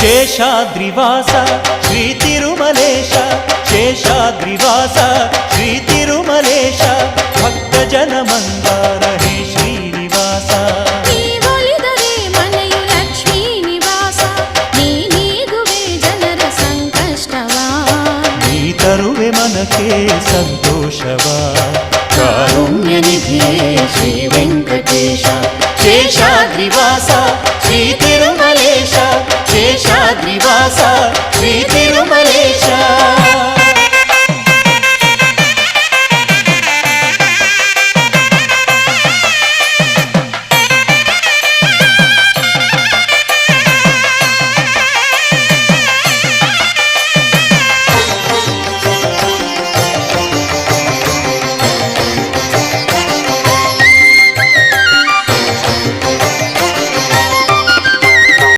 శేషాద్రివాస శ్రీ తిరుమలేశ శేషాద్రివాస శ్రీ తిరుమలేశ భక్తజన మందార హే శ్రీనివాಸ ನೀ ಒಲಿದರೆ ಮನೆಯು ಲಕ್ಷ್ಮೀ ನಿವಾಸ ನೀ ನೀಗುವೆ ಜನರ ಸಂಕಷ್ಟವ ನೀ ತರುವೆ ಮನಕ್ಕೆ ಸಂತೋಷವಾ